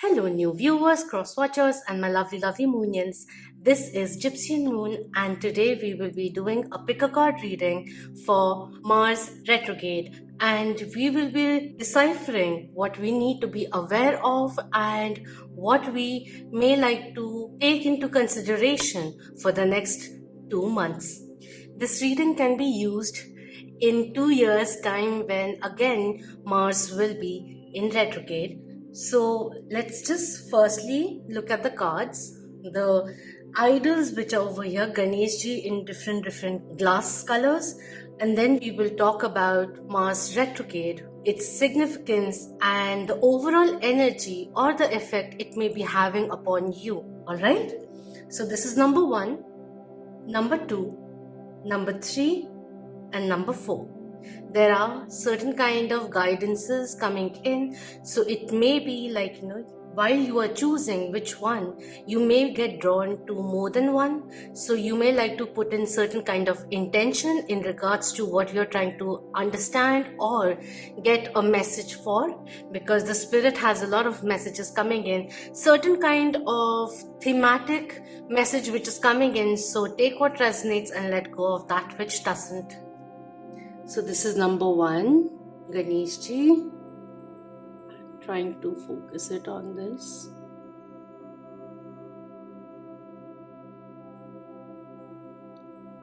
Hello, new viewers, cross watchers, and my lovely moonians. This is Gypsy Moon, and today we will be doing a pick a card reading for Mars retrograde. And we will be deciphering what we need to be aware of and what we may like to take into consideration for the next 2 months. This reading can be used in 2 years' time when again Mars will be in retrograde. So let's just firstly look at the cards. The idols which are over here, Ganeshji in different glass colors, and then we will talk about Mars retrograde, its significance, and the overall energy or the effect it may be having upon you. Alright? So this is number 1, number 2, number 3, and number 4. There are certain kind of guidances coming in, so it may be like, while you are choosing which one, you may get drawn to more than one. So you may like to put in certain kind of intention in regards to what you're trying to understand or get a message for, because the spirit has a lot of messages coming in, certain kind of thematic message which is coming in. So take what resonates and let go of that which doesn't. So this is number 1, Ganeshji. Trying to focus it on this.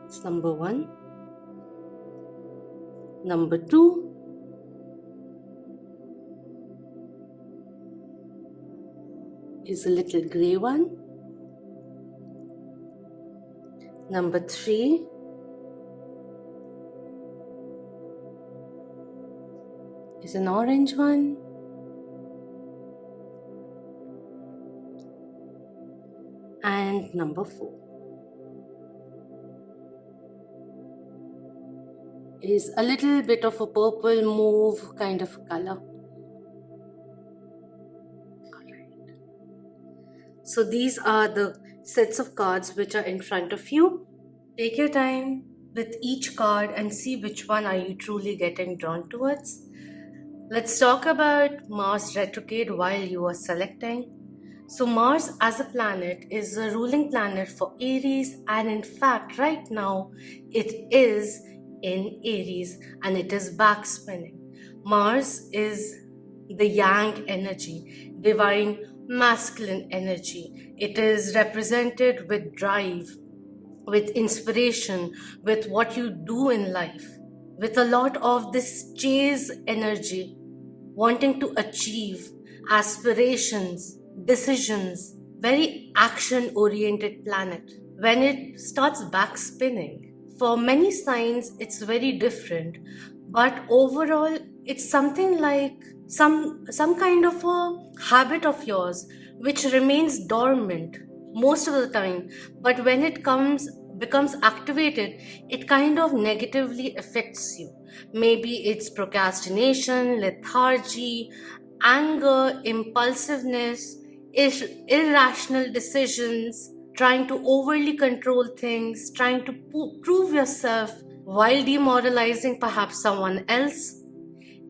It's number 1. Number 2. Is a little grey one. Number 3. Is an orange one. And number 4 is a little bit of a purple mauve kind of color. Alright. So these are the sets of cards which are in front of you. Take your time with each card and see which one are you truly getting drawn towards. Let's talk about Mars retrograde while you are selecting. So Mars as a planet is a ruling planet for Aries, and in fact right now it is in Aries and it is back spinning. Mars is the yang energy, divine masculine energy. It is represented with drive, with inspiration, with what you do in life, with a lot of this chase energy, wanting to achieve aspirations, decisions, very action-oriented planet. When it starts back spinning, for many signs it's very different, but overall it's something like some kind of a habit of yours which remains dormant most of the time, but when it becomes activated, it kind of negatively affects you. Maybe it's procrastination, lethargy, anger, impulsiveness, irrational decisions, trying to overly control things, trying to prove yourself while demoralizing perhaps someone else.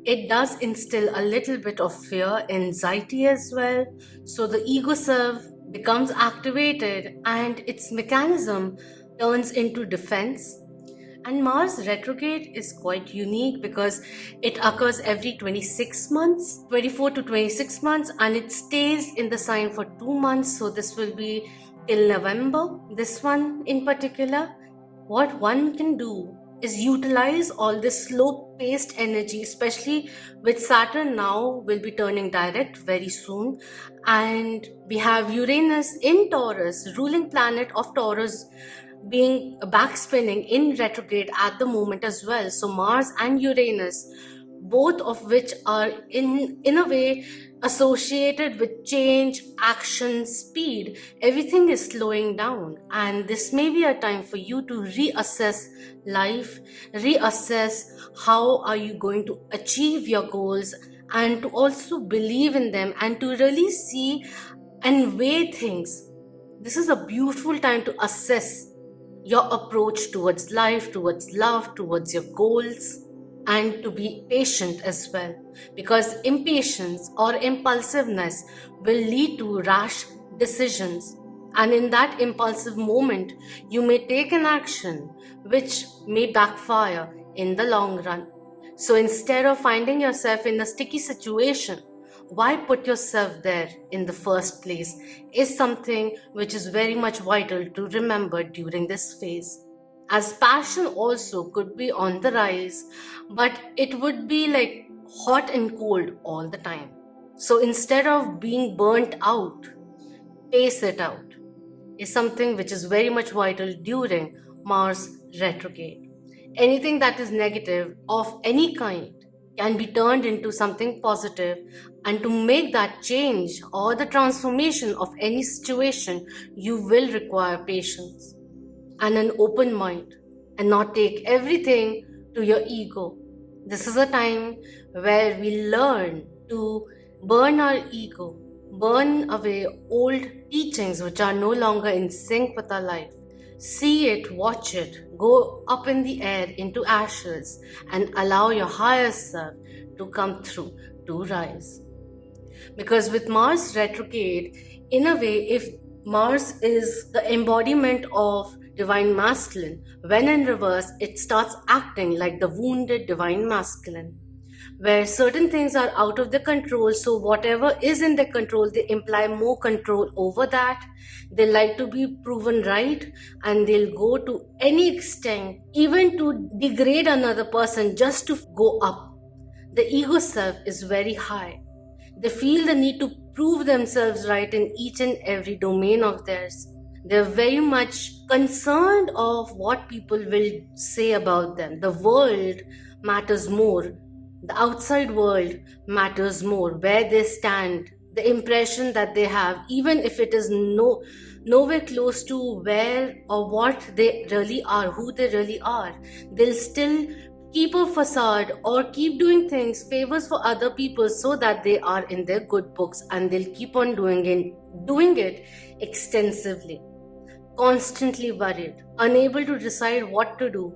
It does instill a little bit of fear, anxiety as well. So the ego self becomes activated and its mechanism turns into defense. And Mars retrograde is quite unique because it occurs every 26 months, 24 to 26 months, and it stays in the sign for 2 months. So this will be till November. This one in particular, what one can do is utilize all this slow-paced energy, especially with Saturn now will be turning direct very soon. And we have Uranus in Taurus, ruling planet of Taurus, being back spinning in retrograde at the moment as well. So Mars and Uranus, both of which are in a way associated with change, action, speed. Everything is slowing down, and this may be a time for you to reassess life, reassess how are you going to achieve your goals, and to also believe in them and to really see and weigh things. This is a beautiful time to assess your approach towards life, towards love, towards your goals. and to be patient as well, because impatience or impulsiveness will lead to rash decisions, and in that impulsive moment you may take an action which may backfire in the long run. So instead of finding yourself in a sticky situation, why put yourself there in the first place is something which is very much vital to remember during this phase. As passion also could be on the rise, but it would be like hot and cold all the time. So instead of being burnt out, pace it out is something which is very much vital during Mars retrograde. Anything that is negative of any kind can be turned into something positive, and to make that change or the transformation of any situation, you will require patience and an open mind, and not take everything to your ego. This is a time where we learn to burn our ego, burn away old teachings which are no longer in sync with our life. See it, watch it, go up in the air into ashes, and allow your higher self to come through, to rise. Because with Mars retrograde, in a way, if Mars is the embodiment of divine masculine, when in reverse, it starts acting like the wounded divine masculine, where certain things are out of their control. So whatever is in their control, they imply more control over that. They like to be proven right, and they'll go to any extent, even to degrade another person just to go up. The ego self is very high. They feel the need to prove themselves right in each and every domain of theirs. They're very much concerned of what people will say about them. The world matters more. The outside world matters more. Where they stand, the impression that they have, even if it is nowhere close to where or what they really are, who they really are, they'll still keep a facade or keep doing things, favors for other people, so that they are in their good books, and they'll keep on doing it extensively. Constantly worried, unable to decide what to do,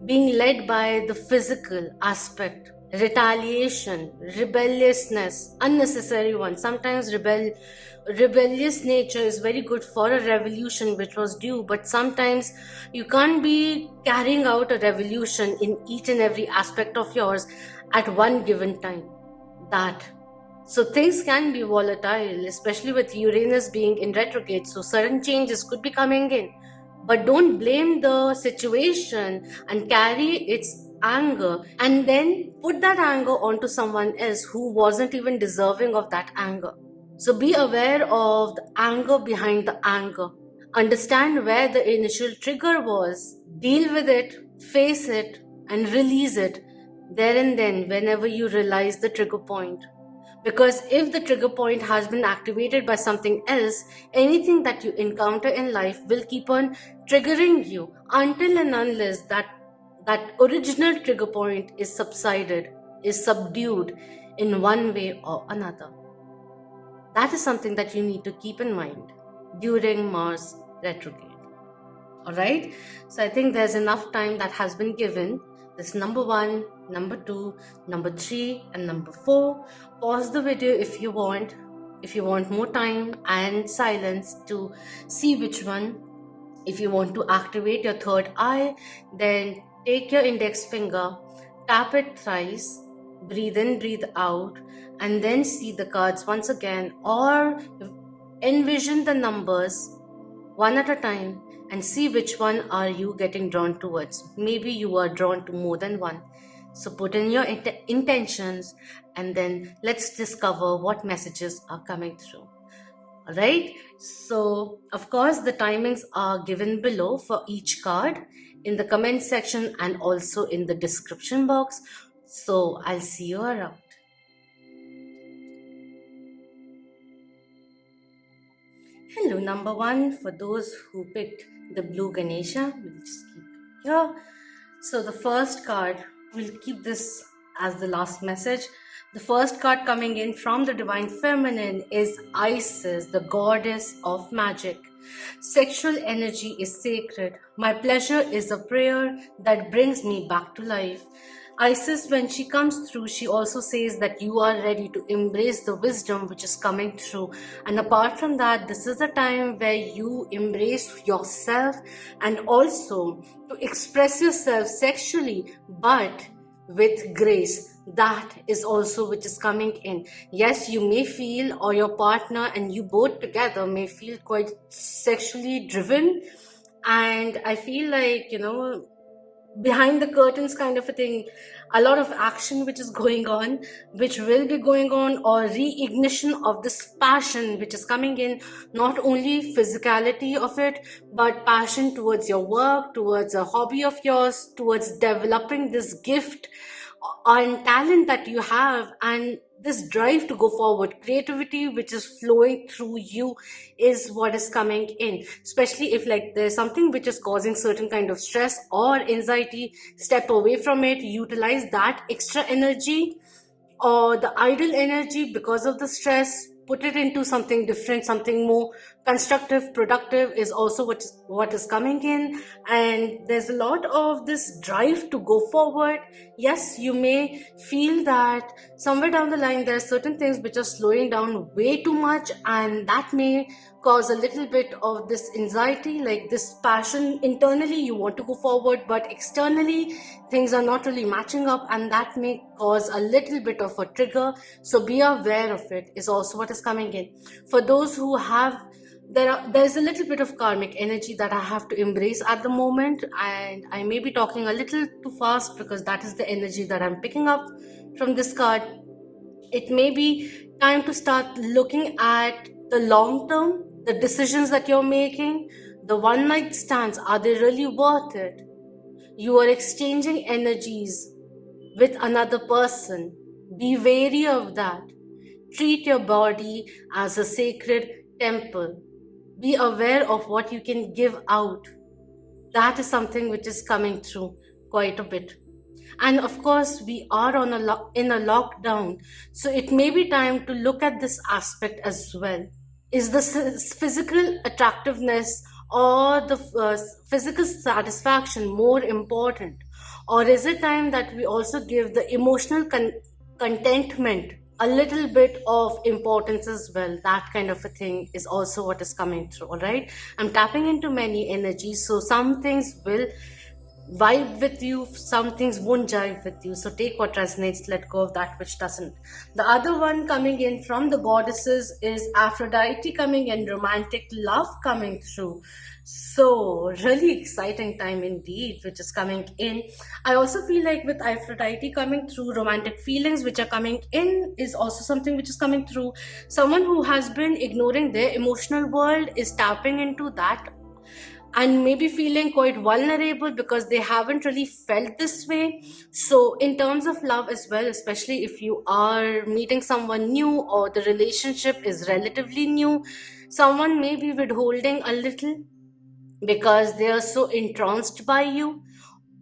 being led by the physical aspect, retaliation, rebelliousness, unnecessary one. Sometimes rebellious nature is very good for a revolution which was due, but sometimes you can't be carrying out a revolution in each and every aspect of yours at one given time. So things can be volatile, especially with Uranus being in retrograde, so certain changes could be coming in. But don't blame the situation and carry its anger and then put that anger onto someone else who wasn't even deserving of that anger. So be aware of the anger behind the anger. Understand where the initial trigger was. Deal with it, face it, and release it there and then whenever you realize the trigger point. Because if the trigger point has been activated by something else, anything that you encounter in life will keep on triggering you until and unless that original trigger point is subsided, is subdued in one way or another. That is something that you need to keep in mind during Mars retrograde. Alright, so I think there's enough time that has been given. This number 1, number 2, number 3, and number 4. Pause the video if you want. If you want more time and silence to see which one. If you want to activate your third eye, then take your index finger, tap it thrice, breathe in, breathe out, and then see the cards once again, or envision the numbers one at a time and see which one are you getting drawn towards. Maybe you are drawn to more than one. So put in your intentions, and then let's discover what messages are coming through. Alright, so of course the timings are given below for each card in the comment section and also in the description box. So I'll see you around. Hello, number 1. For those who picked the blue Ganesha, we'll just keep it here. So the first card, we'll keep this as the last message. The first card coming in from the Divine Feminine is Isis, the goddess of magic. Sexual energy is sacred. My pleasure is a prayer that brings me back to life. Isis, when she comes through, she also says that you are ready to embrace the wisdom which is coming through. And apart from that, this is the time where you embrace yourself and also to express yourself sexually, but with grace. That is also which is coming in. Yes, you may feel, or your partner and you both together may feel quite sexually driven, and I feel like, behind the curtains kind of a thing, a lot of action which is going on, which will be going on, or reignition of this passion which is coming in, not only physicality of it, but passion towards your work, towards a hobby of yours, towards developing this gift and talent that you have, and this drive to go forward, creativity which is flowing through you is what is coming in. Especially if like there's something which is causing certain kind of stress or anxiety, step away from it, utilize that extra energy or the idle energy because of the stress, put it into something different, something more constructive, productive is also what is coming in. And there's a lot of this drive to go forward. Yes, you may feel that somewhere down the line there are certain things which are slowing down way too much, and that may cause a little bit of this anxiety, like this passion. Internally you want to go forward, but externally things are not really matching up, and that may cause a little bit of a trigger. So be aware of it is also what is coming in. For those who have, there's a little bit of karmic energy that I have to embrace at the moment, and I may be talking a little too fast because that is the energy that I'm picking up from this card. It may be time to start looking at the long term, the decisions that you're making, the one night stands, are they really worth it? You are exchanging energies with another person. Be wary of that. Treat your body as a sacred temple. Be aware of what you can give out. That is something which is coming through quite a bit. And of course, we are in a lockdown, so it may be time to look at this aspect as well. Is the physical attractiveness or the physical satisfaction more important, or is it time that we also give the emotional contentment a little bit of importance as well? That kind of a thing is also what is coming through. All right, I'm tapping into many energies, so some things will vibe with you, some things won't jive with you, so take what resonates, let go of that which doesn't. The other one coming in from the goddesses is Aphrodite coming in, romantic love coming through. So really exciting time indeed which is coming in. I also feel like with Aphrodite coming through, romantic feelings which are coming in is also something which is coming through. Someone who has been ignoring their emotional world is tapping into that and maybe feeling quite vulnerable because they haven't really felt this way. So in terms of love as well, especially if you are meeting someone new or the relationship is relatively new, someone may be withholding a little because they are so entranced by you,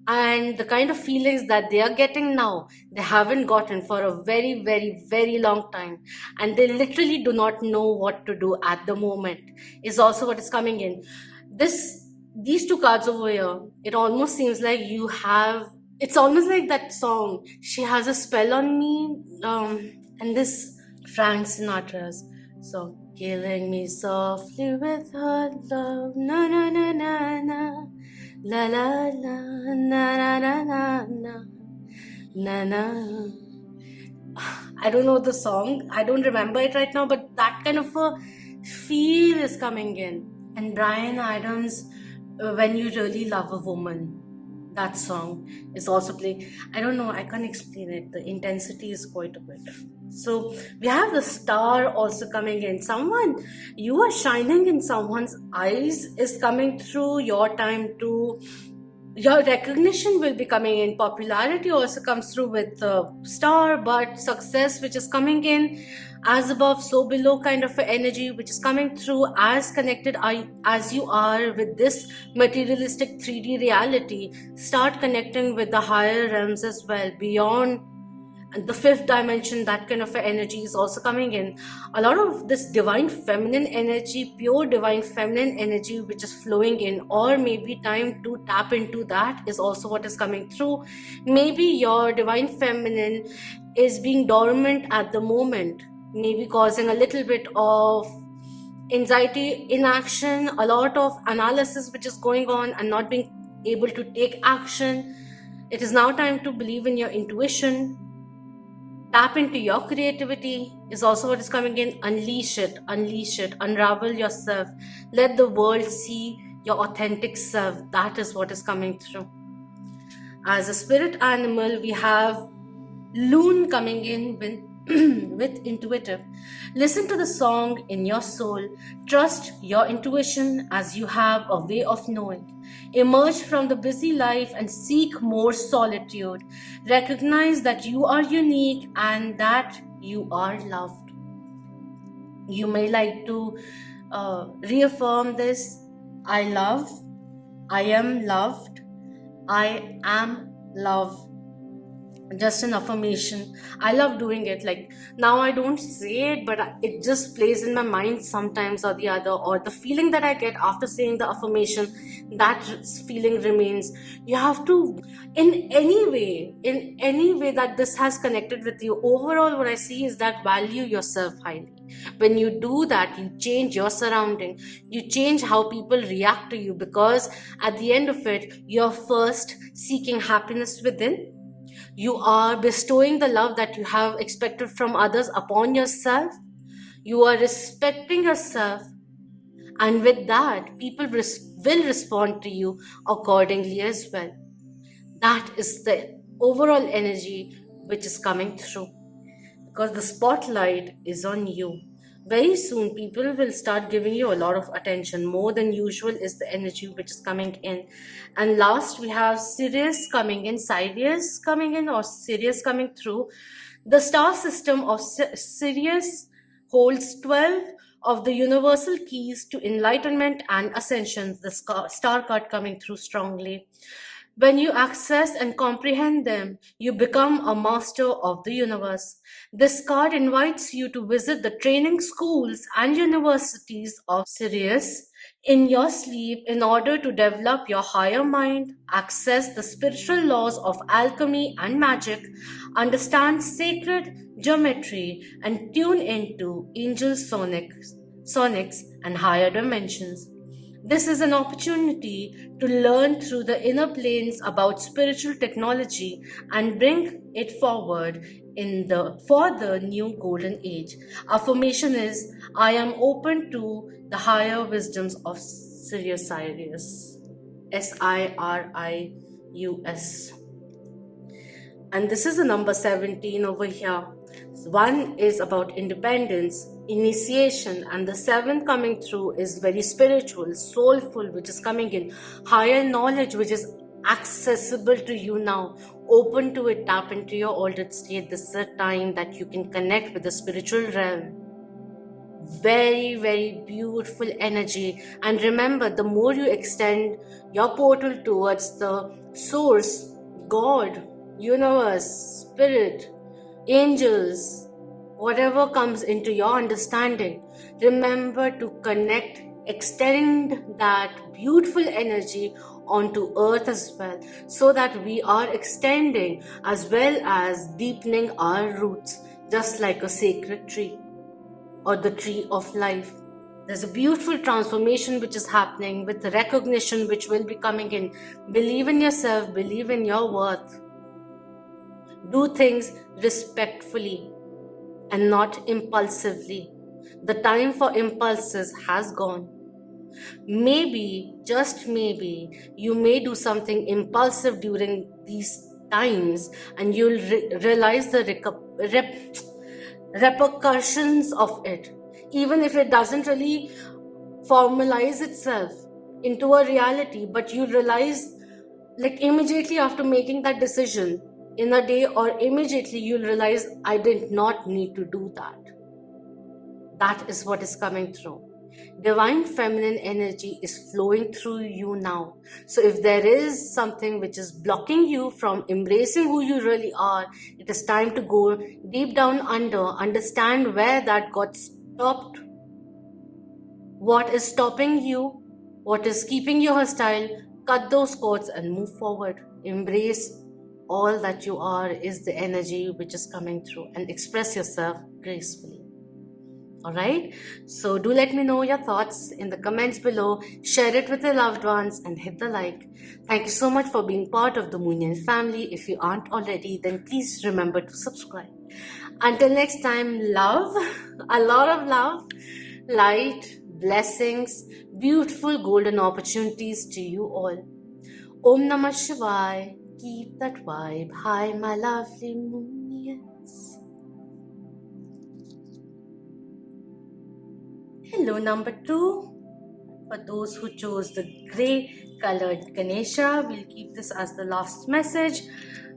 and the kind of feelings that they are getting now, they haven't gotten for a very, very, very long time, and they literally do not know what to do at the moment is also what is coming in. These two cards over here, it almost seems like you have, it's almost like that song, She Has a Spell on Me, and this Frank Sinatra's song, killing me softly with her love, na na na na na, la la la, na na na na na, na na. I don't know the song, I don't remember it right now, but that kind of a feel is coming in. And Bryan Adams, When You Really Love a Woman, that song is also playing. I don't know, I can't explain it. The intensity is quite a bit. So we have the Star also coming in. Someone, you are shining in someone's eyes is coming through. Your time to, your recognition will be coming in. Popularity also comes through with the Star, but success which is coming in, as above so below kind of energy which is coming through, as connected as you are with this materialistic 3D reality. Start connecting with the higher realms as well, beyond and the fifth dimension, that kind of a energy is also coming in. A lot of this divine feminine energy, pure divine feminine energy, which is flowing in, or maybe time to tap into that, is also what is coming through. Maybe your divine feminine is being dormant at the moment, maybe causing a little bit of anxiety, inaction, a lot of analysis which is going on and not being able to take action. It is now time to believe in your intuition. Tap into your creativity is also what is coming in. Unleash it, unravel yourself. Let the world see your authentic self. That is what is coming through. As a spirit animal, we have Loon coming in with intuitive. Listen to the song in your soul. Trust your intuition as you have a way of knowing. Emerge from the busy life and seek more solitude. Recognize that you are unique and that you are loved. You may like to reaffirm this. I love. I am loved. I am love. Just an affirmation. I love doing it. Like, now I don't say it, but it just plays in my mind sometimes or the other, or the feeling that I get after saying the affirmation, that feeling remains. You have to, in any way that this has connected with you, overall what I see is that value yourself highly. When you do that, you change your surrounding, you change how people react to you, because at the end of it, you're first seeking happiness within. You are bestowing the love that you have expected from others upon yourself. You are respecting yourself. And with that, people will respond to you accordingly as well. That is the overall energy which is coming through. Because the spotlight is on you. Very soon, people will start giving you a lot of attention. More than usual is the energy which is coming in. And last, we have Sirius coming in, or Sirius coming through. The star system of Sirius holds 12 of the universal keys to enlightenment and ascension. The star card coming through strongly. When you access and comprehend them, you become a master of the universe. This card invites you to visit the training schools and universities of Sirius in your sleep in order to develop your higher mind, access the spiritual laws of alchemy and magic, understand sacred geometry, and tune into angel sonics and higher dimensions. This is an opportunity to learn through the inner planes about spiritual technology and bring it forward for the new golden age. Affirmation is, I am open to the higher wisdoms of Sirius. Sirius. And this is the number 17 over here. One is about independence, initiation, and the 7 coming through is very spiritual, soulful, which is coming in. Higher knowledge, which is accessible to you now. Open to it, tap into your altered state. This is a time that you can connect with the spiritual realm. Very, very beautiful energy. And remember, the more you extend your portal towards the source, God, universe, spirit, angels, whatever comes into your understanding, remember to connect, extend that beautiful energy onto earth as well, so that we are extending as well as deepening our roots, just like a sacred tree or the tree of life. There's a beautiful transformation which is happening with the recognition which will be coming in. Believe in yourself, believe in your worth. Do things respectfully and not impulsively. The time for impulses has gone. Maybe, just maybe, you may do something impulsive during these times and you'll realize the repercussions of it. Even if it doesn't really formalize itself into a reality, but you realize, like, immediately after making that decision, in a day or immediately, you'll realize, I did not need to do that. That is what is coming through. Divine feminine energy is flowing through you now. So if there is something which is blocking you from embracing who you really are, it is time to go deep down under, understand where that got stopped, what is stopping you, what is keeping you hostile. Cut those cords and move forward. Embrace all that you are is the energy which is coming through, and express yourself gracefully. Alright, so do let me know your thoughts in the comments below, share it with your loved ones, and hit the like. Thank you so much for being part of the Moonian family. If you aren't already, then please remember to subscribe. Until next time, love, a lot of love, light, blessings, beautiful golden opportunities to you all. Om Namah Shivaya. Keep that vibe high, my lovely Moonians. Hello, number 2. For those who chose the grey colored Ganesha, we'll keep this as the last message.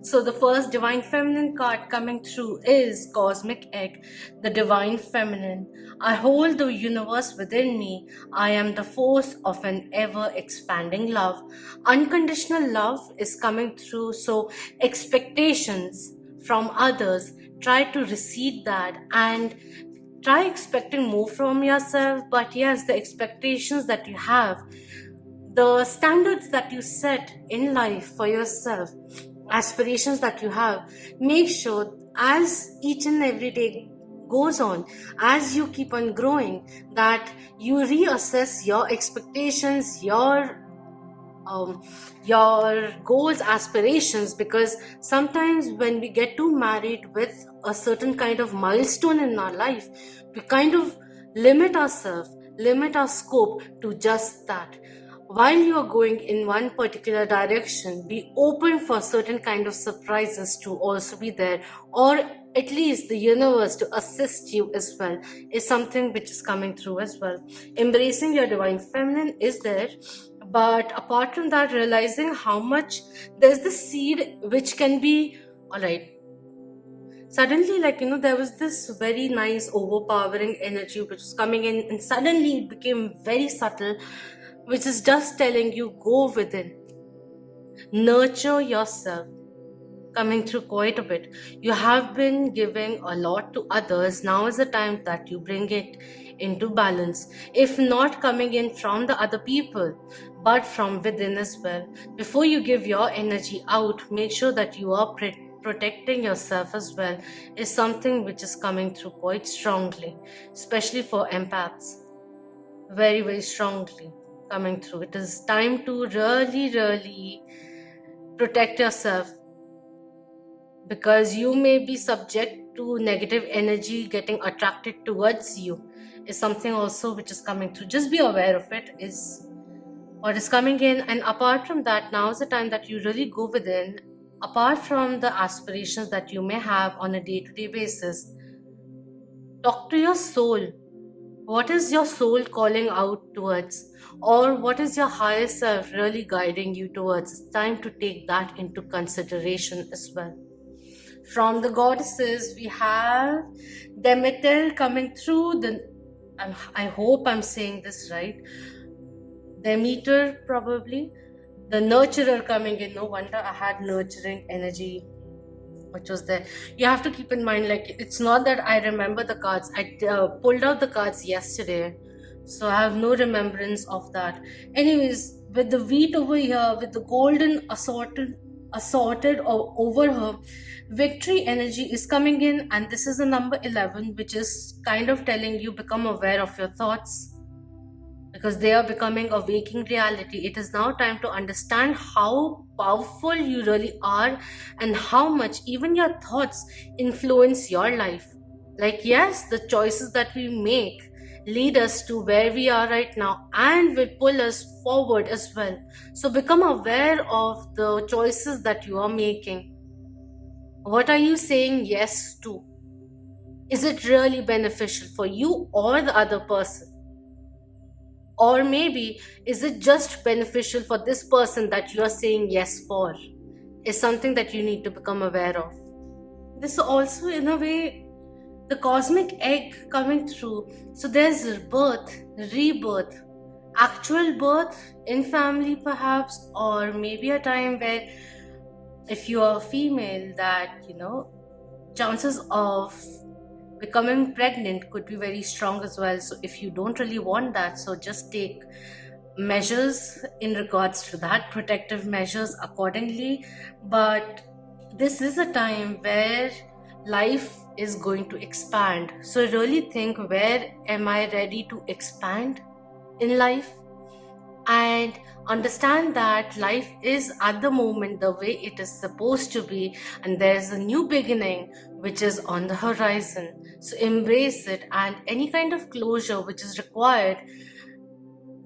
So the first Divine Feminine card coming through is Cosmic Egg, the Divine Feminine. I hold the universe within me. I am the force of an ever-expanding love. Unconditional love is coming through, so expectations from others, try to recede that and try expecting more from yourself. But yes, the expectations that you have, the standards that you set in life for yourself, aspirations that you have, make sure as each and every day goes on, as you keep on growing, that you reassess your expectations, your goals, aspirations, because sometimes when we get too married with a certain kind of milestone in our life, we kind of limit ourselves, limit our scope to just that. While you are going in one particular direction, be open for certain kind of surprises to also be there, or at least the universe to assist you as well, is something which is coming through as well. Embracing your Divine Feminine is there. But apart from that, realizing how much there's the seed which can be, alright, suddenly, there was this very nice overpowering energy which was coming in, and suddenly it became very subtle, which is just telling you, go within, nurture yourself, coming through quite a bit. You have been giving a lot to others. Now is the time that you bring it into balance. If not coming in from the other people, but from within as well. Before you give your energy out, make sure that you are protecting yourself as well, is something which is coming through quite strongly, especially for empaths. Very, very strongly coming through. It is time to really, really protect yourself, because you may be subject to negative energy getting attracted towards you, is something also which is coming through. Just be aware of it, is what is coming in. And apart from that, now is the time that you really go within. Apart from the aspirations that you may have on a day-to-day basis, talk to your soul. What is your soul calling out towards, or what is your higher self really guiding you towards? It's time to take that into consideration as well. From the goddesses, we have Demeter coming through. I hope I'm saying this right. Demeter, probably. The nurturer coming in. No wonder I had nurturing energy which was there. You have to keep in mind, it's not that I remember the cards. I pulled out the cards yesterday, so I have no remembrance of that. Anyways, with the wheat over here, with the golden assorted over her, victory energy is coming in, and this is the number 11, which is kind of telling you, become aware of your thoughts, because they are becoming a waking reality. It is now time to understand how powerful you really are, and how much even your thoughts influence your life. Yes, the choices that we make lead us to where we are right now, and will pull us forward as well. So become aware of the choices that you are making. What are you saying yes to? Is it really beneficial for you or the other person? Or maybe, is it just beneficial for this person that you are saying yes for? Is something that you need to become aware of. This also, in a way, the cosmic egg coming through. So there's birth, rebirth, actual birth in family perhaps, or maybe a time where if you are female, that chances of becoming pregnant could be very strong as well. So if you don't really want that, so just take measures in regards to that, protective measures accordingly. But this is a time where life is going to expand. So really think, where am I ready to expand in life? And understand that life is at the moment the way it is supposed to be, and there's a new beginning which is on the horizon. So embrace it, and any kind of closure which is required,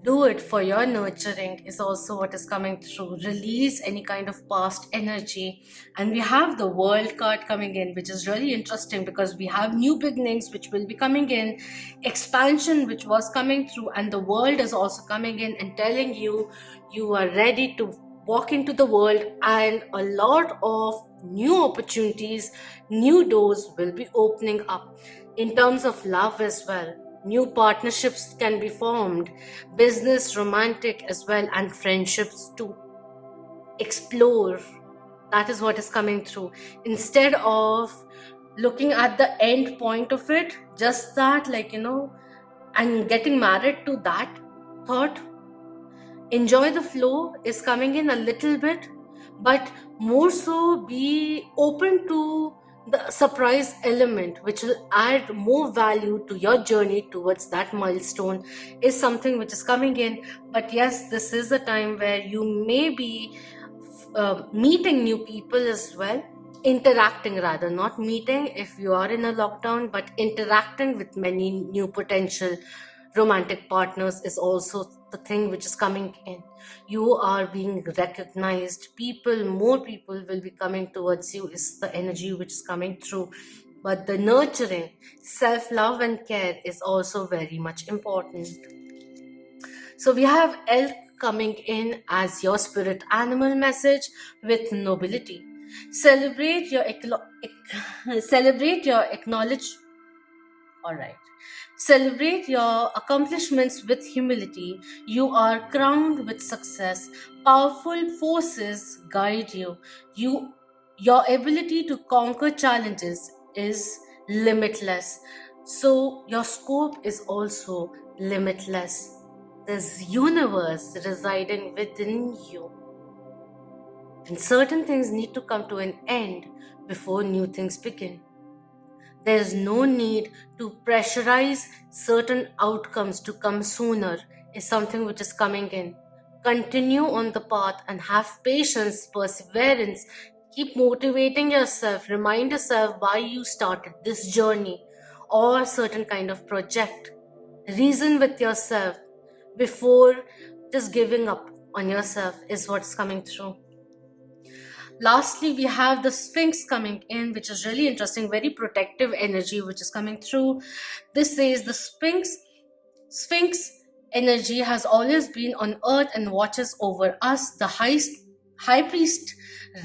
do it for your nurturing is also what is coming through. Release any kind of past energy. And we have the World card coming in, which is really interesting because we have new beginnings which will be coming in, expansion which was coming through, and the World is also coming in and telling you you are ready to walk into the world, and a lot of new opportunities, new doors will be opening up in terms of love as well. New partnerships can be formed, business, romantic as well, and friendships to explore. That is what is coming through. Instead of looking at the end point of it, just that, and getting married to that thought, enjoy the flow is coming in a little bit, but more so be open to the surprise element, which will add more value to your journey towards that milestone, is something which is coming in. But yes, this is a time where you may be meeting new people as well, interacting rather, not meeting if you are in a lockdown, but interacting with many new potential romantic partners is also the thing which is coming in. You are being recognized. More people will be coming towards you is the energy which is coming through. But the nurturing, self-love and care is also very much important. So we have elk coming in as your spirit animal message with nobility. Celebrate your acknowledge. All right. Celebrate your accomplishments with humility. You are crowned with success. Powerful forces guide you. Your ability to conquer challenges is limitless. So your scope is also limitless. There's universe residing within you. And certain things need to come to an end before new things begin. There's no need to pressurize certain outcomes to come sooner, is something which is coming in. Continue on the path and have patience, perseverance. Keep motivating yourself. Remind yourself why you started this journey or certain kind of project. Reason with yourself before just giving up on yourself is what's coming through. Lastly, we have the Sphinx coming in, which is really interesting, very protective energy which is coming through. This says the Sphinx energy has always been on earth and watches over us. The high priest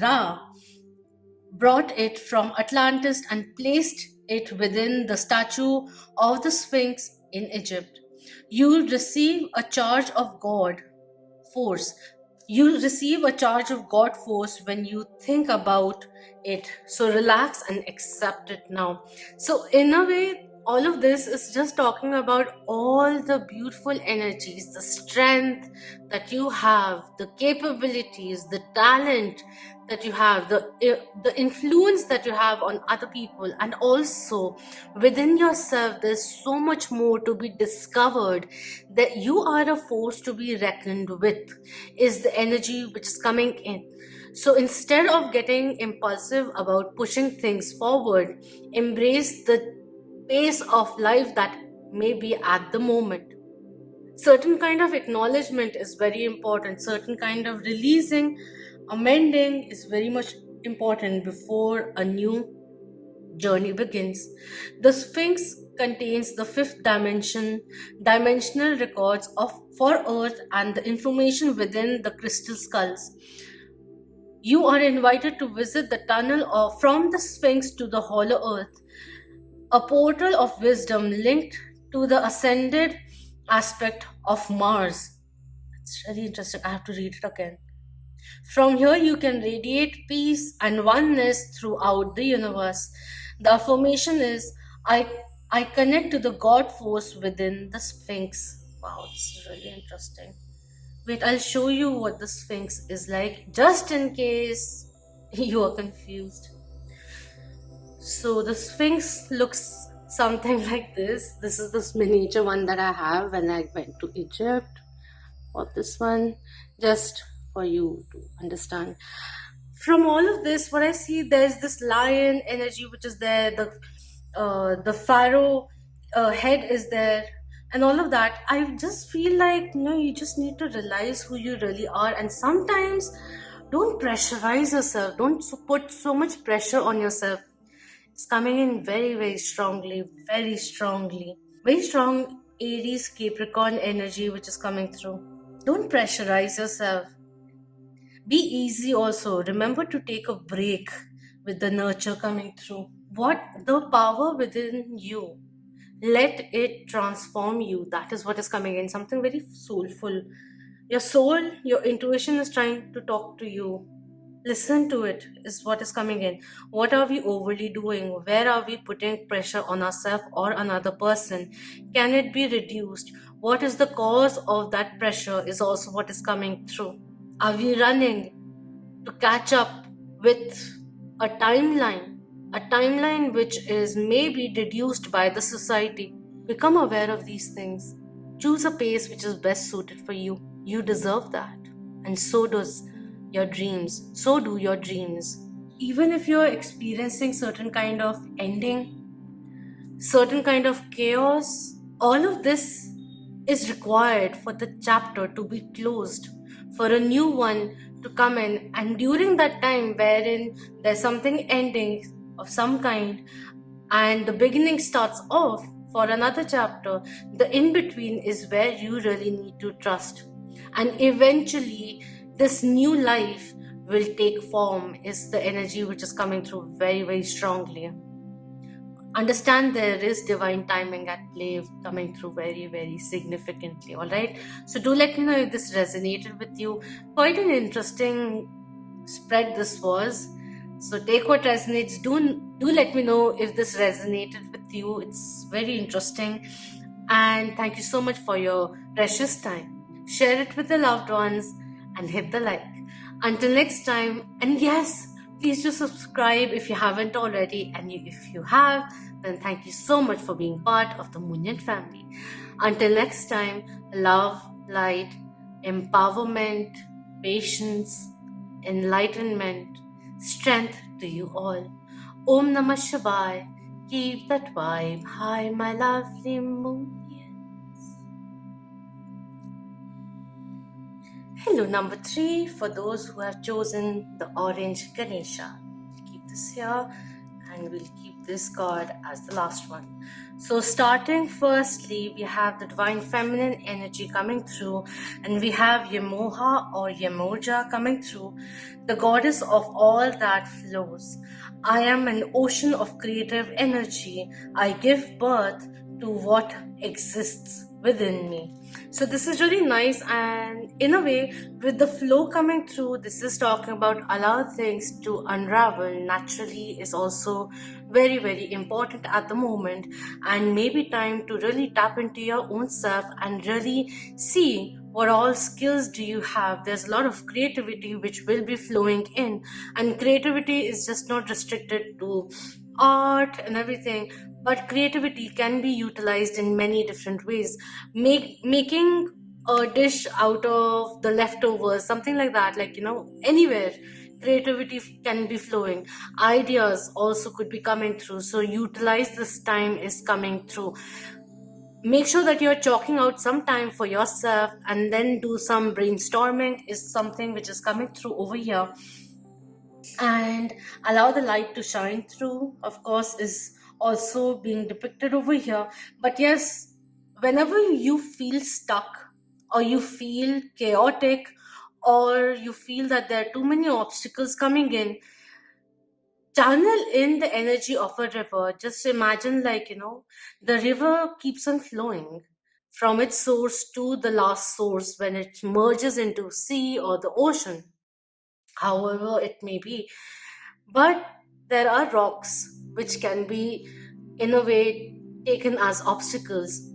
Ra brought it from Atlantis and placed it within the statue of the Sphinx in Egypt. You receive a charge of God force. You receive a charge of God force when you think about it. So relax and accept it now. So in a way, all of this is just talking about all the beautiful energies, the strength that you have, the capabilities, the talent that you have, the influence that you have on other people, and also within yourself. There's so much more to be discovered, that you are a force to be reckoned with, is the energy which is coming in. So instead of getting impulsive about pushing things forward, embrace the pace of life that may be at the moment. Certain kind of acknowledgement is very important. Certain kind of releasing, amending is very much important before a new journey begins. The Sphinx contains the fifth dimensional records for Earth and the information within the crystal skulls. You are invited to visit the tunnel from the Sphinx to the hollow Earth. a portal of wisdom linked to the ascended aspect of Mars. It's really interesting. I have to read it again. From here, you can radiate peace and oneness throughout the universe. The affirmation is I, I connect to the God force within the Sphinx. Wow, this is really interesting. Wait, I'll show you what the Sphinx is like, just in case you are confused. So the Sphinx looks something like this. This is this miniature one that I have when I went to Egypt. Or this one, just for you to understand. From all of this, what I see, there's this lion energy which is there. The pharaoh head is there, and all of that. I just feel like you just need to realize who you really are, and sometimes don't pressurize yourself. Don't put so much pressure on yourself. It's coming in very, very strongly, very strongly. Very strong Aries Capricorn energy which is coming through. Don't pressurize yourself. Be easy also. Remember to take a break with the nurture coming through. What the power within you, let it transform you. That is what is coming in. Something very soulful. Your soul, your intuition is trying to talk to you. Listen to it, is what is coming in. What are we overly doing? Where are we putting pressure on ourselves or another person? Can it be reduced? What is the cause of that pressure is also what is coming through. Are we running to catch up with a timeline which is maybe deduced by the society? Become aware of these things. Choose a pace which is best suited for you. You deserve that. And so does your dreams. So do your dreams. Even if you're experiencing certain kind of ending, certain kind of chaos, all of this is required for the chapter to be closed, for a new one to come in. And during that time wherein there's something ending of some kind and the beginning starts off for another chapter, the in between is where you really need to trust. And eventually this new life will take form, is the energy which is coming through very, very strongly. Understand there is divine timing at play coming through very, very significantly. All right, so do let me know if this resonated with you. Quite an interesting spread this was. So take what resonates. Do let me know if this resonated with you. It's very interesting, and thank you so much for your precious time. Share it with the loved ones and hit the like. Until next time, and yes, please do subscribe if you haven't already, and if you have, then thank you so much for being part of the Munyan family. Until next time, love, light, empowerment, patience, enlightenment, strength to you all. Om Namah Shivaya. Keep that vibe high, my lovely Munyans. Hello, number 3, for those who have chosen the orange Ganesha. We'll keep this here and we'll keep this card as the last one. So starting firstly, we have the divine feminine energy coming through, and we have Yemoha or Yemoja coming through, the goddess of all that flows. I am an ocean of creative energy. I give birth to what exists within me. So this is really nice, and in a way, with the flow coming through, this is talking about allow things to unravel naturally is also very, very important at the moment, and maybe time to really tap into your own self and really see what all skills do you have. There's a lot of creativity which will be flowing in, and creativity is just not restricted to art and everything, but creativity can be utilized in many different ways. Making a dish out of the leftovers, something like that, like anywhere creativity can be flowing. Ideas also could be coming through, so utilize this time is coming through. Make sure that you're chalking out some time for yourself, and then do some brainstorming is something which is coming through over here. And allow the light to shine through, of course, is also being depicted over here. But yes, whenever you feel stuck or you feel chaotic or you feel that there are too many obstacles coming in, Channel in the energy of a river. Just imagine, the river keeps on flowing from its source to the last source when it merges into sea or the ocean, however it may be. But there are rocks which can be, in a way, taken as obstacles.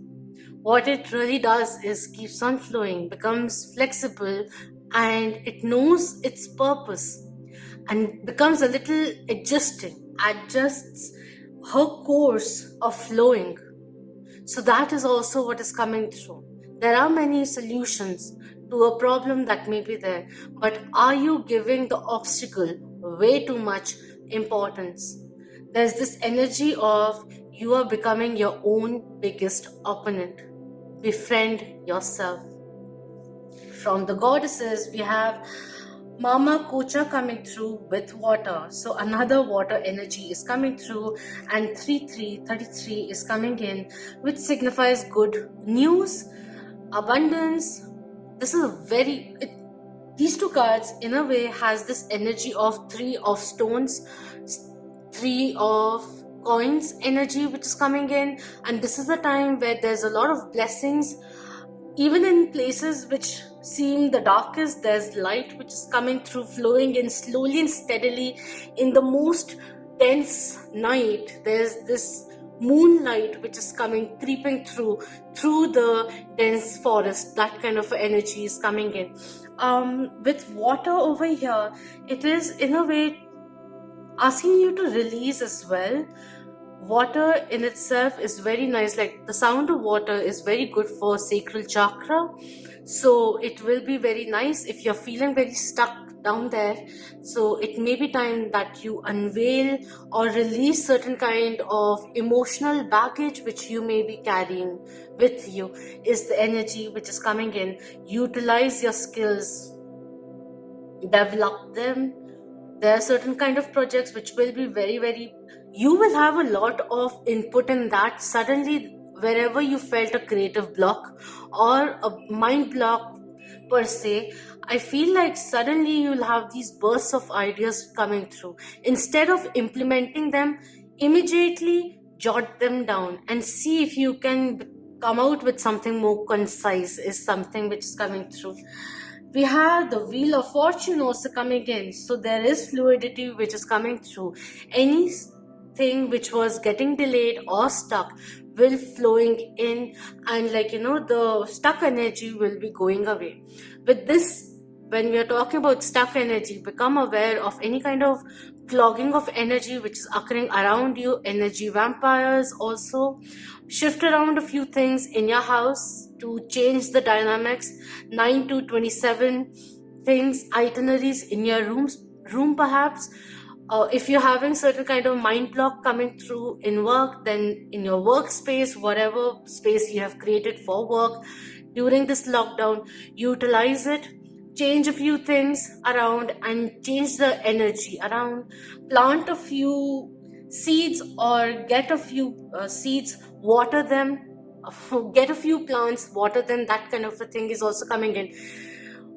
What it really does is keeps on flowing, becomes flexible, and it knows its purpose and becomes a little adjusts her course of flowing. So that is also what is coming through. There are many solutions to a problem that may be there, but are you giving the obstacle way too much importance? There's this energy of you are becoming your own biggest opponent. Befriend yourself. From the goddesses, we have Mama Kocha coming through with water. So another water energy is coming through, and 3333 is coming in, which signifies good news, abundance. This is these two cards in a way has this energy of three of stones, three of coins energy which is coming in, and this is the time where there's a lot of blessings. Even in places which seem the darkest, there's light which is coming through, flowing in slowly and steadily. In the most dense night, there's this moonlight which is coming, creeping through the dense forest. That kind of energy is coming in. With water over here, it is in a way asking you to release as well. Water in itself is very nice, like the sound of water is very good for sacral chakra, so it will be very nice if you're feeling very stuck down there. So it may be time that you unveil or release certain kind of emotional baggage which you may be carrying with you, is the energy which is coming in. Utilize your skills, develop them. There are certain kind of projects which will be very, you will have a lot of input in that. Suddenly, wherever you felt a creative block or a mind block per se, I feel like suddenly you'll have these bursts of ideas coming through. Instead of implementing them, immediately jot them down and see if you can come out with something more concise, is something which is coming through. We have the wheel of fortune also coming in, so there is fluidity which is coming through. Anything which was getting delayed or stuck will flowing in, and the stuck energy will be going away. With this, when we are talking about stuck energy, become aware of any kind of clogging of energy which is occurring around you. Energy vampires also. Shift around a few things in your house to change the dynamics. 9 to 27 things, itineraries in your room perhaps. If you're having certain kind of mind block coming through in work, then in your workspace, whatever space you have created for work during this lockdown, utilize it. Change a few things around and change the energy around. Plant a few seeds or get a few seeds, water them, get a few plants, water them. That kind of a thing is also coming in.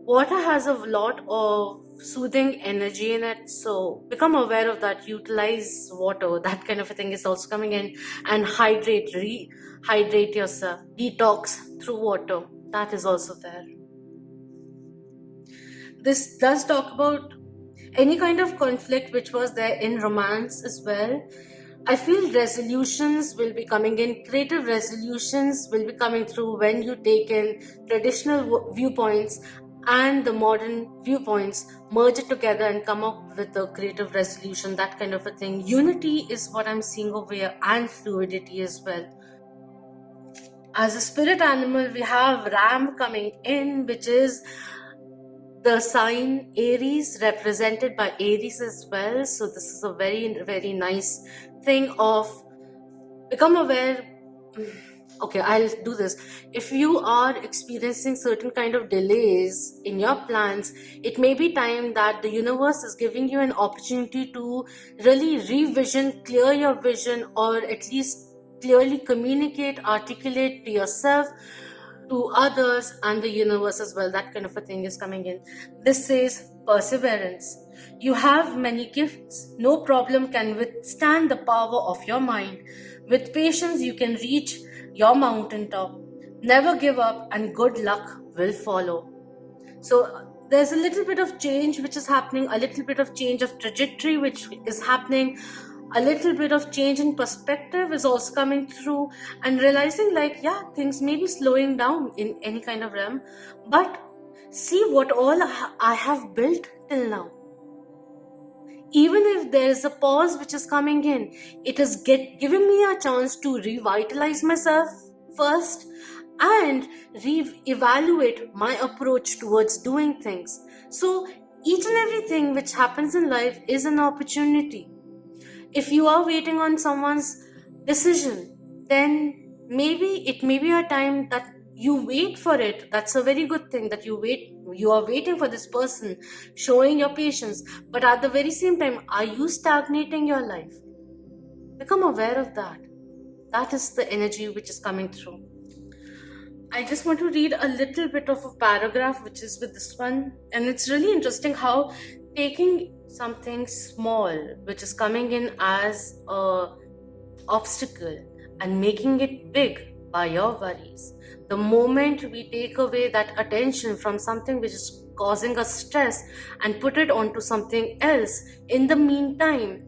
Water has a lot of soothing energy in it, so become aware of that. Utilize water. That kind of a thing is also coming in. And rehydrate yourself, detox through water. That is also there. This does talk about any kind of conflict which was there in romance as well. I feel resolutions will be coming in. Creative resolutions will be coming through when you take in traditional viewpoints and the modern viewpoints, merge it together and come up with a creative resolution. That kind of a thing. Unity is what I'm seeing over here, and fluidity as well. As a spirit animal, we have Ram coming in, which is the sign Aries, represented by Aries as well. So this is a very nice thing of become aware. Okay, I'll do this. If you are experiencing certain kind of delays in your plans, it may be time that the universe is giving you an opportunity to really revision, clear your vision, or at least clearly communicate, articulate to yourself to others and the universe as well. That kind of a thing is coming in. This says perseverance. You have many gifts. No problem can withstand the power of your mind. With patience, you can reach your mountaintop. Never give up, and good luck will follow. So there's a little bit of change which is happening, a little bit of change of trajectory which is happening, a little bit of change in perspective is also coming through, and realizing like, yeah, things may be slowing down in any kind of realm, but see what all I have built till now. Even if there is a pause which is coming in, it is giving me a chance to revitalize myself first and evaluate my approach towards doing things. So each and everything which happens in life is an opportunity. If you are waiting on someone's decision, then maybe it may be a time that you wait for it. That's a very good thing, that you are waiting for this person, showing your patience. But at the very same time, are you stagnating your life? Become aware of that. That is the energy which is coming through. I just want to read a little bit of a paragraph which is with this one, and it's really interesting how taking something small which is coming in as a obstacle and making it big by your worries. The moment we take away that attention from something which is causing us stress and put it onto something else, in the meantime,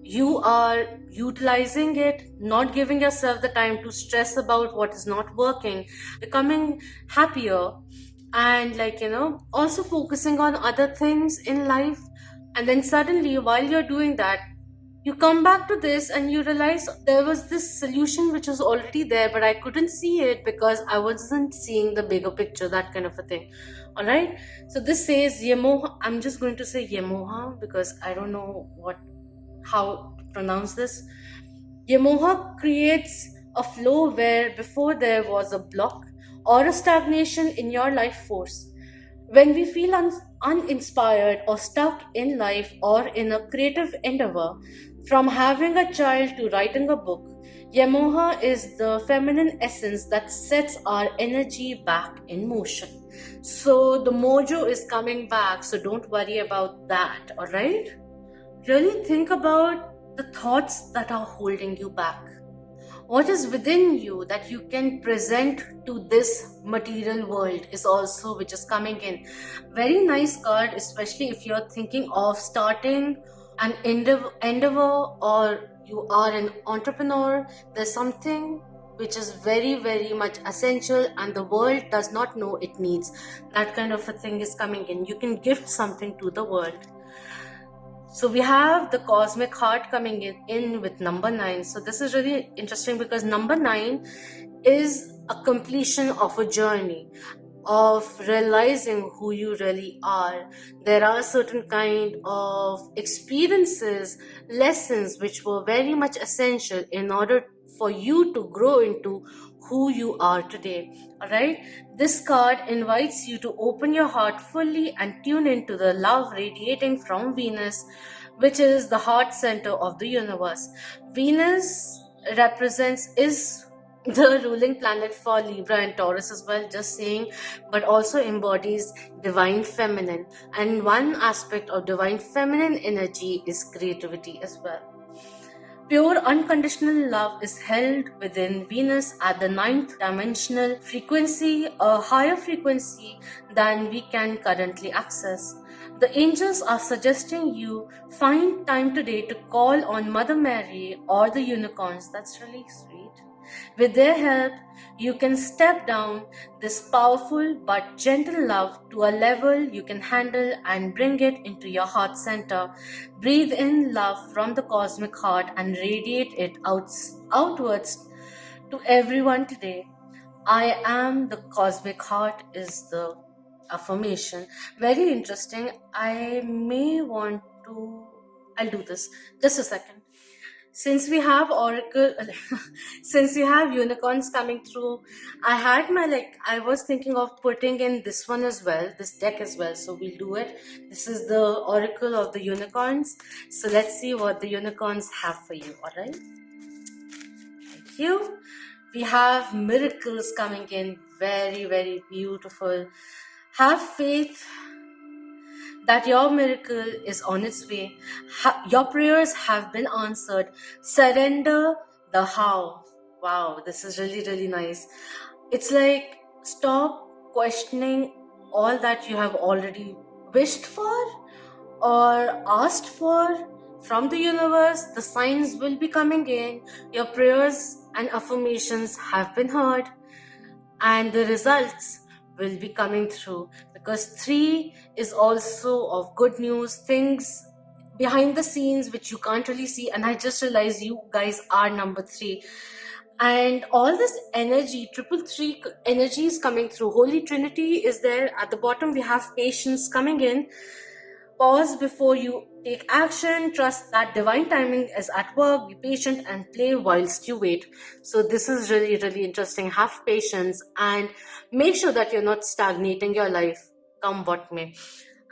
you are utilizing it, not giving yourself the time to stress about what is not working, becoming happier, and also focusing on other things in life. And then suddenly, while you're doing that, you come back to this and you realize there was this solution which was already there, but I couldn't see it because I wasn't seeing the bigger picture, that kind of a thing. All right. So this says Yemoha. I'm just going to say Yemoha because I don't know how to pronounce this. Yemoha creates a flow where before there was a block or a stagnation in your life force. When we feel uninspired or stuck in life or in a creative endeavor, from having a child to writing a book, Yemoha is the feminine essence that sets our energy back in motion. So the mojo is coming back, so don't worry about that, alright? Really think about the thoughts that are holding you back. What is within you that you can present to this material world is also which is coming in. Very nice card, especially if you're thinking of starting an endeavor or you are an entrepreneur. There's something which is very, very much essential and the world does not know it needs. That kind of a thing is coming in. You can gift something to the world. So we have the cosmic heart coming in with number 9. So this is really interesting because number 9 is a completion of a journey of realizing who you really are. There are certain kind of experiences, lessons which were very much essential in order for you to grow into who you are today. All right. This card invites you to open your heart fully and tune into the love radiating from Venus, which is the heart center of the universe. Venus is the ruling planet for Libra and Taurus as well, just saying, but also embodies divine feminine. And one aspect of divine feminine energy is creativity as well. Pure unconditional love is held within Venus at the 9th dimensional frequency, a higher frequency than we can currently access. The angels are suggesting you find time today to call on Mother Mary or the unicorns. That's really sweet. With their help, you can step down this powerful but gentle love to a level you can handle and bring it into your heart center. Breathe in love from the cosmic heart and radiate it outwards to everyone today. I am the cosmic heart is the affirmation. Very interesting. I'll do this. Just a second. Since we have oracle, since we have unicorns coming through, I was thinking of putting in this one as well, this deck as well. So we'll do it. This is the oracle of the unicorns. So let's see what the unicorns have for you. All right. Thank you. We have miracles coming in, very, very beautiful. Have faith that your miracle is on its way. Your prayers have been answered. Surrender the how. Wow, this is really, really nice. It's like stop questioning all that you have already wished for or asked for from the universe. The signs will be coming in. Your prayers and affirmations have been heard, and the results will be coming through, because 3 is also of good news, things behind the scenes which you can't really see. And I just realized you guys are number 3, and all this energy, triple three energy is coming through. Holy Trinity is there at the bottom. We have patience coming in. Pause before you take action. Trust that divine timing is at work. Be patient and play whilst you wait. So this is really, really interesting. Have patience and make sure that you're not stagnating your life, come what may.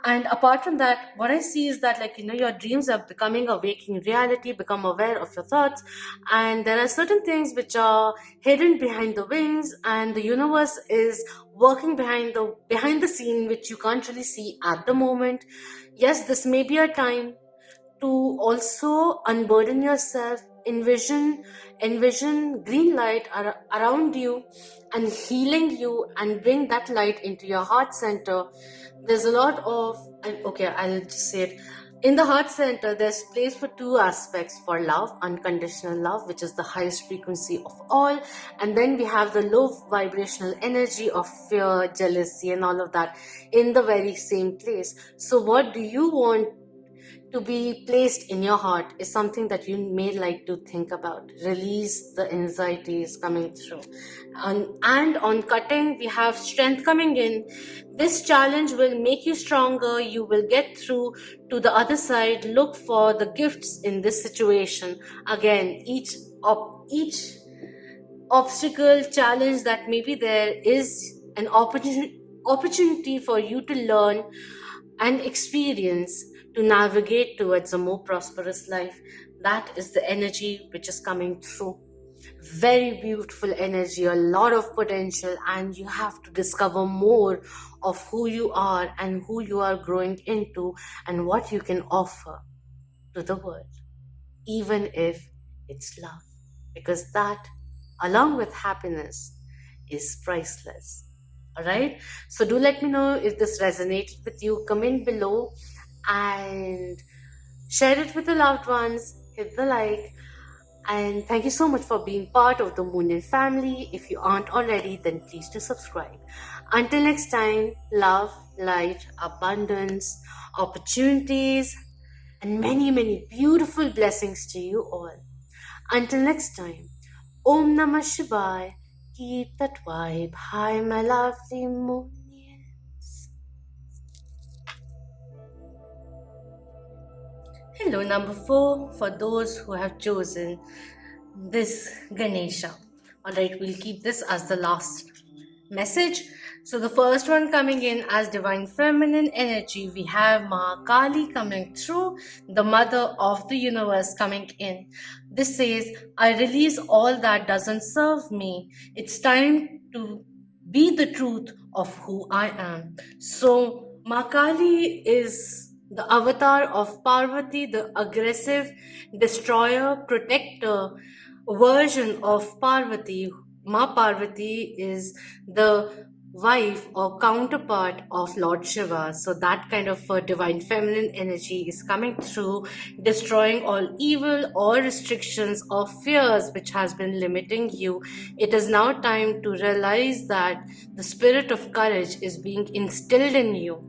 And apart from that, what I see is that, like, your dreams are becoming a waking reality. Become aware of your thoughts, and there are certain things which are hidden behind the wings, and the universe is working behind the scene, which you can't really see at the moment. Yes, this may be a time to also unburden yourself. Envision green light around you and healing you, and bring that light into your heart center. There's a lot of, okay, I'll just say it. In the heart center, there's place for 2 aspects: for love, unconditional love, which is the highest frequency of all, and then we have the low vibrational energy of fear, jealousy, and all of that in the very same place. So what do you want to be placed in your heart is something that you may like to think about. Release the anxieties coming through. And on cutting, we have strength coming in. This challenge will make you stronger. You will get through to the other side. Look for the gifts in this situation. Again, each obstacle, challenge that may be there is an opportunity for you to learn and experience, to navigate towards a more prosperous life. That is the energy which is coming through. Very beautiful energy, a lot of potential, and you have to discover more of who you are and who you are growing into and what you can offer to the world, even if it's love, because that, along with happiness, is priceless. All right, so do let me know if this resonated with you. Comment below and share it with your loved ones. Hit the like, and thank you so much for being part of the Moonian family. If you aren't already, then please do subscribe. Until next time, love, light, abundance, opportunities, and many, many beautiful blessings to you all. Until next time, Om Namah Shivaya. Keep that vibe high, my lovely Moonians. Hello, number 4, for those who have chosen this Ganesha. Alright, we'll keep this as the last message. So the first one coming in as divine feminine energy, we have Ma Kali coming through, the mother of the universe coming in. This says, I release all that doesn't serve me. It's time to be the truth of who I am. So Ma Kali is the avatar of Parvati, the aggressive destroyer, protector version of Parvati. Ma Parvati is the wife or counterpart of Lord Shiva. So that kind of divine feminine energy is coming through, destroying all evil or restrictions or fears which has been limiting you. It is now time to realize that the spirit of courage is being instilled in you.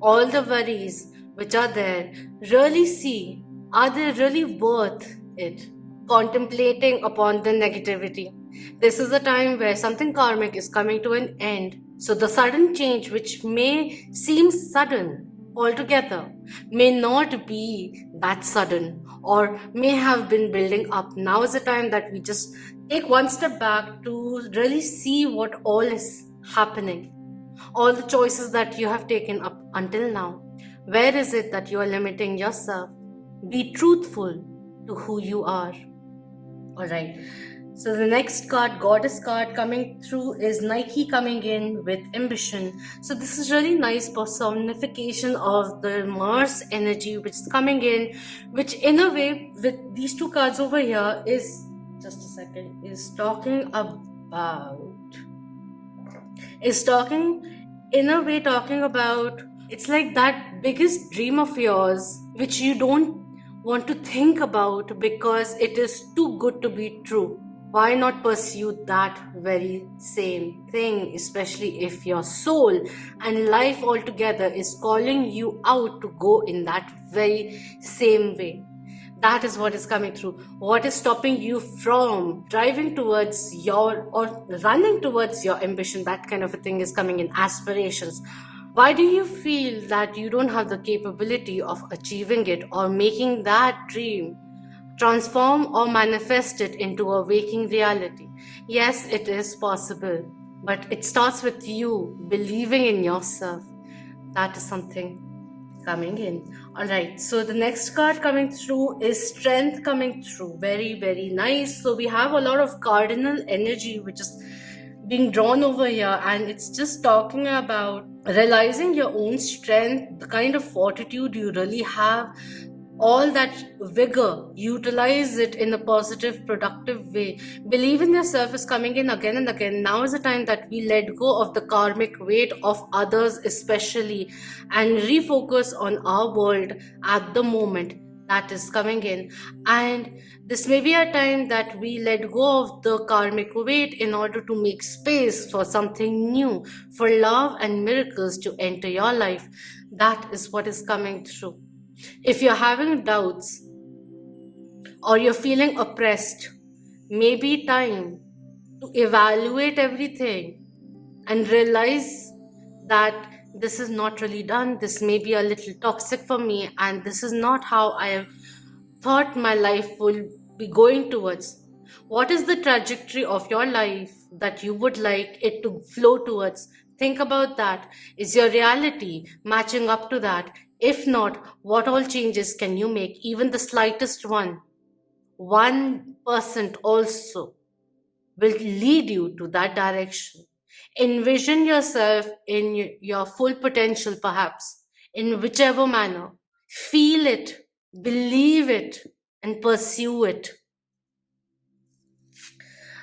All the worries which are there, really see, are they really worth it? Contemplating upon the negativity. This is a time where something karmic is coming to an end. So the sudden change, which may seem sudden altogether, may not be that sudden, or may have been building up. Now is the time that we just take one step back to really see what all is happening. All the choices that you have taken up until now. Where is it that you are limiting yourself? Be truthful to who you are. Alright. So the next card, Goddess card coming through is Nike coming in with ambition. So this is really nice personification of the Mars energy which is coming in, which in a way with these two cards over here is, just a second, is talking about, it's like that biggest dream of yours which you don't want to think about because it is too good to be true. Why not pursue that very same thing, especially if your soul and life altogether is calling you out to go in that very same way? That is what is coming through. What is stopping you from driving towards your or running towards your ambition? That kind of a thing is coming in. Aspirations. Why do you feel that you don't have the capability of achieving it or making that dream transform or manifest it into a waking reality? Yes, it is possible, but it starts with you believing in yourself. That is something coming in. All right, so the next card coming through is Strength coming through. Very, very nice. So we have a lot of cardinal energy which is being drawn over here, and it's just talking about realizing your own strength, the kind of fortitude you really have, all that vigor, utilize it in a positive, productive way. Believe in yourself is coming in again and again. Now is the time that we let go of the karmic weight of others especially and refocus on our world at the moment. That is coming in, and this may be a time that we let go of the karmic weight in order to make space for something new, for love and miracles to enter your life. That is what is coming through. If you're having doubts or you're feeling oppressed, maybe time to evaluate everything and realize that this is not really done. This may be a little toxic for me, and this is not how I thought my life will be going towards. What is the trajectory of your life that you would like it to flow towards? Think about that. Is your reality matching up to that? If not, what all changes can you make? Even the slightest one, 1% also, will lead you to that direction. Envision yourself in your full potential, perhaps, in whichever manner. Feel it, believe it, and pursue it.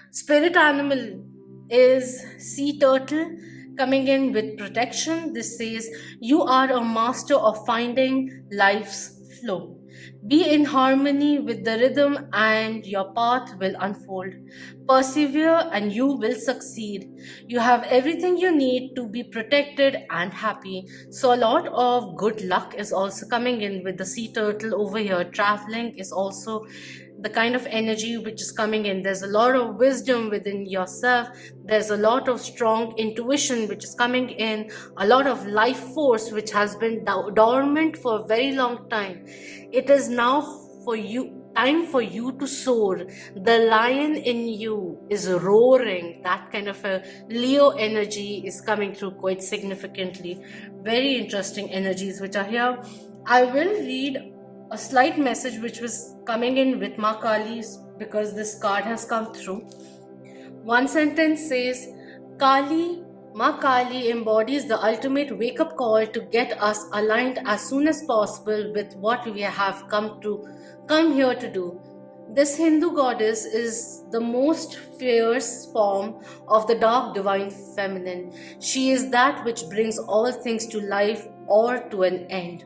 Spirit animal is sea turtle coming in with protection. This says you are a master of finding life's flow. Be in harmony with the rhythm and your path will unfold. Persevere and you will succeed. You have everything you need to be protected and happy. So a lot of good luck is also coming in with the sea turtle over here. Traveling is also the kind of energy which is coming in. There's a lot of wisdom within yourself. There's a lot of strong intuition which is coming in, a lot of life force which has been dormant for a very long time. It is now for you, time for you to soar. The lion in you is roaring. That kind of a Leo energy is coming through quite significantly. Very interesting energies which are here. I will read a slight message which was coming in with Ma Kali's, because this card has come through. One sentence says, Kali, Ma Kali embodies the ultimate wake-up call to get us aligned as soon as possible with what we have come here to do. This Hindu goddess is the most fierce form of the dark divine feminine. She is that which brings all things to life or to an end.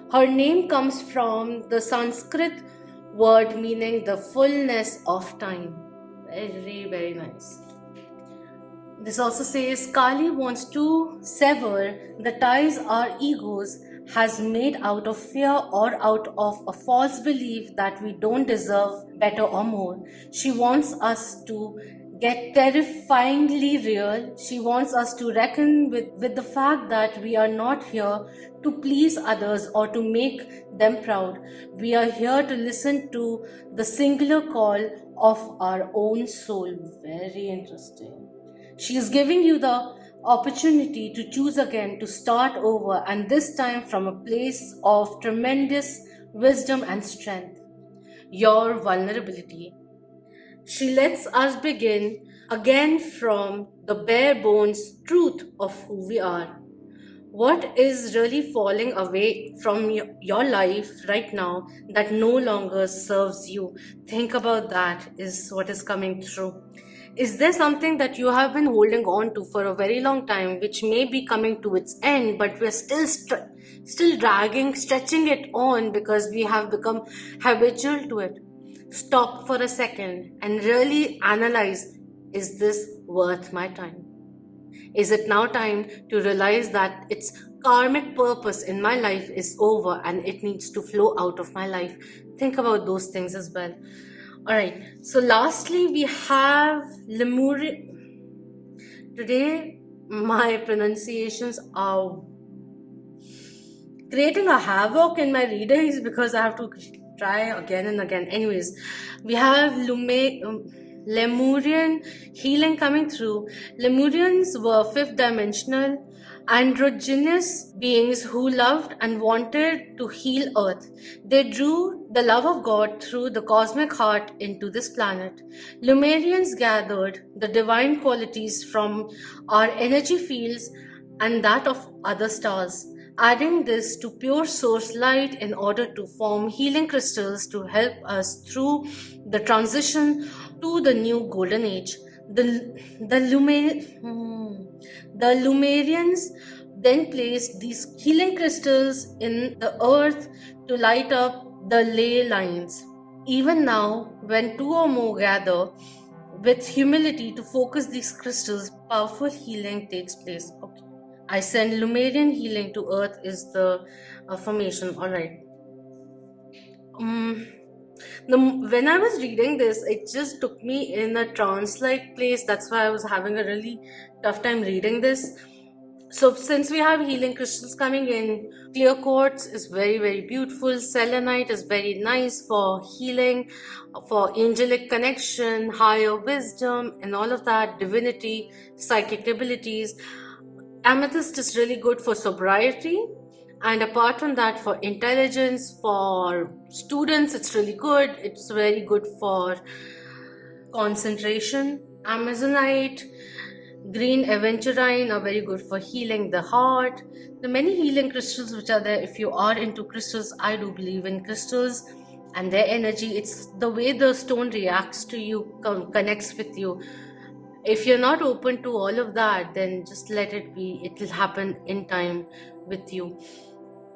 Her name comes from the Sanskrit word meaning the fullness of time. Very, very nice. This also says Kali wants to sever the ties our egos has made out of fear or out of a false belief that we don't deserve better or more. She wants us to get terrifyingly real. She wants us to reckon with the fact that we are not here to please others or to make them proud. We are here to listen to the singular call of our own soul. Very interesting. She is giving you the opportunity to choose again, to start over, and this time from a place of tremendous wisdom and strength. Your vulnerability. She lets us begin again from the bare bones truth of who we are. What is really falling away from your life right now that no longer serves you? Think about that, is what is coming through. Is there something that you have been holding on to for a very long time, which may be coming to its end, but we're still dragging, stretching it on because we have become habitual to it? Stop for a second and really analyze, is this worth my time? Is it now time to realize that its karmic purpose in my life is over and it needs to flow out of my life? Think about those things as well. Alright, so lastly we have Lemurian. Today my pronunciations are creating a havoc in my readings because I have to try again and again. Anyways, we have Lemurian healing coming through. Lemurians were fifth dimensional, androgynous beings who loved and wanted to heal Earth. They drew the love of God through the cosmic heart into this planet. Lemurians gathered the divine qualities from our energy fields and that of other stars, adding this to pure source light in order to form healing crystals to help us through the transition to the new golden age. The Lumerians then placed these healing crystals in the earth to light up the ley lines. Even now, when two or more gather with humility to focus these crystals, powerful healing takes place. Okay. I send Lumerian healing to earth is the affirmation. Alright. When I was reading this, it just took me in a trance-like place. That's why I was having a really tough time reading this. So since we have healing crystals coming in, clear quartz is very, very beautiful. Selenite is very nice for healing, for angelic connection, higher wisdom, and all of that, divinity, psychic abilities. Amethyst is really good for sobriety, and apart from that, for intelligence, for students, it's really good. It's very good for concentration. Amazonite, green aventurine are very good for healing the heart. The many healing crystals which are there, if you are into crystals, I do believe in crystals and their energy. It's the way the stone reacts to you, connects with you. If you're not open to all of that, then just let it be. It will happen in time with you,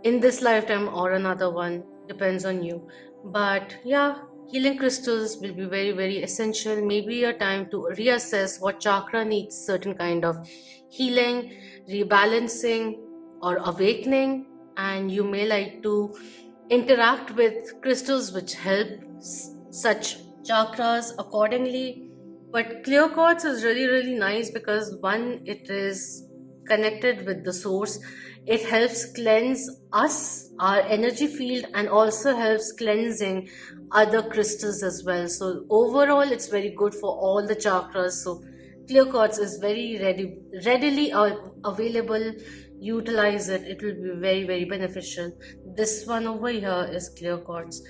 in this lifetime or another one, depends on you. But yeah, healing crystals will be very, very essential. Maybe a time to reassess what chakra needs certain kind of healing, rebalancing, or awakening, and you may like to interact with crystals which help such chakras accordingly. But clear quartz is really, really nice because one, it is connected with the source. It helps cleanse us, our energy field, and also helps cleansing other crystals as well. So overall, it's very good for all the chakras. So clear quartz is very readily available. Utilize it. It will be very, very beneficial. This one over here is clear quartz.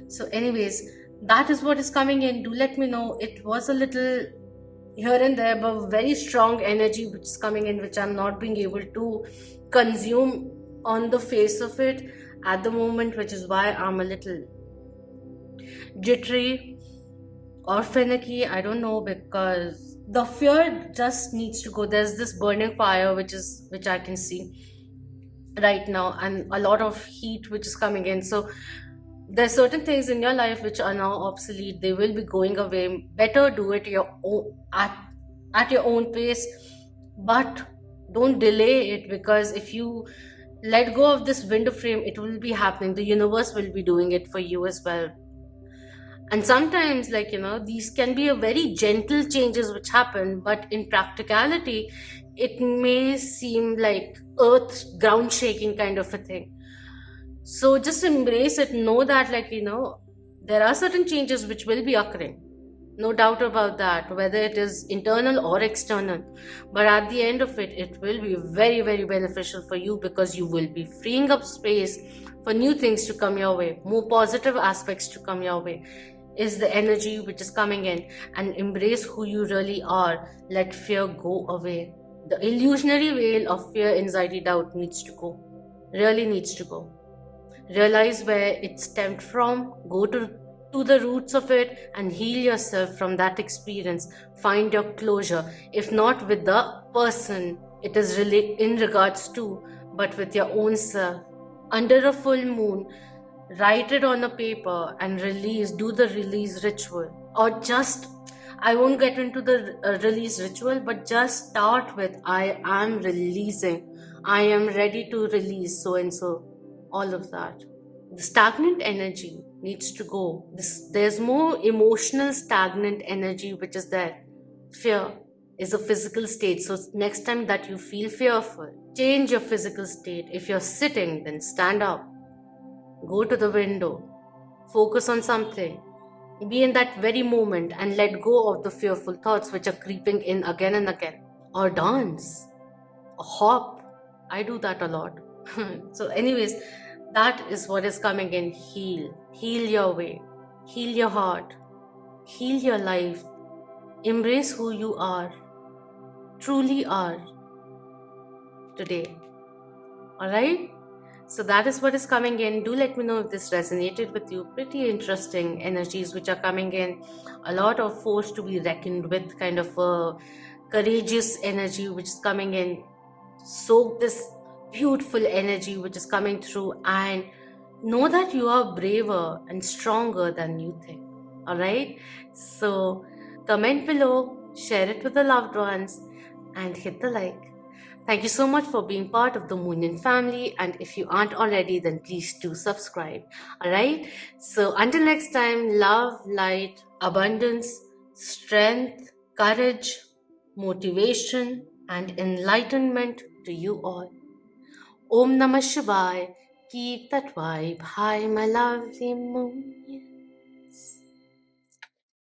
So anyways, that is what is coming in. Do let me know. It was a little here and there, but very strong energy which is coming in, which I'm not being able to consume on the face of it at the moment, which is why I'm a little jittery or finicky. I don't know, because the fear just needs to go. There's this burning fire which I can see right now, and a lot of heat which is coming in. So there's certain things in your life which are now obsolete. They will be going away. Better do it your own, at your own pace, but don't delay it, because if you let go of this window frame, it will be happening. The universe will be doing it for you as well. And sometimes, like, these can be a very gentle changes which happen, but in practicality, it may seem like earth ground shaking kind of a thing. So just embrace it. Know that, there are certain changes which will be occurring. No doubt about that, whether it is internal or external. But at the end of it, it will be very, very beneficial for you, because you will be freeing up space for new things to come your way, more positive aspects to come your way. is the energy which is coming in, and embrace who you really are. Let fear go away. The illusionary veil of fear, anxiety, doubt needs to go. Really needs to go. Realize where it stemmed from, go to the roots of it and heal yourself from that experience. Find your closure, if not with the person it is really in regards to, but with your own self. Under a full moon, write it on a paper and release, do the release ritual. Or just, I won't get into the release ritual, but just start with, I am releasing, I am ready to release so and so, all of that. The stagnant energy needs to go. There's more emotional stagnant energy which is there. Fear is a physical state. So next time that you feel fearful, change your physical state. If you're sitting, then stand up. Go to the window. Focus on something. Be in that very moment and let go of the fearful thoughts which are creeping in again and again. Or dance. Or hop. I do that a lot. So anyways, that is what is coming in. Heal. Heal your way. Heal your heart. Heal your life. Embrace who you are. Truly are. Today. Alright? So that is what is coming in. Do let me know if this resonated with you. Pretty interesting energies which are coming in. A lot of force to be reckoned with. Kind of a courageous energy which is coming in. Soak this beautiful energy which is coming through and know that you are braver and stronger than you think. Alright? So comment below, share it with the loved ones and hit the like. Thank you so much for being part of the Moonian family, and if you aren't already, then please do subscribe. Alright? So until next time, love, light, abundance, strength, courage, motivation and enlightenment to you all. Om Namah Shivaya. Keep that vibe high, my lovely moon.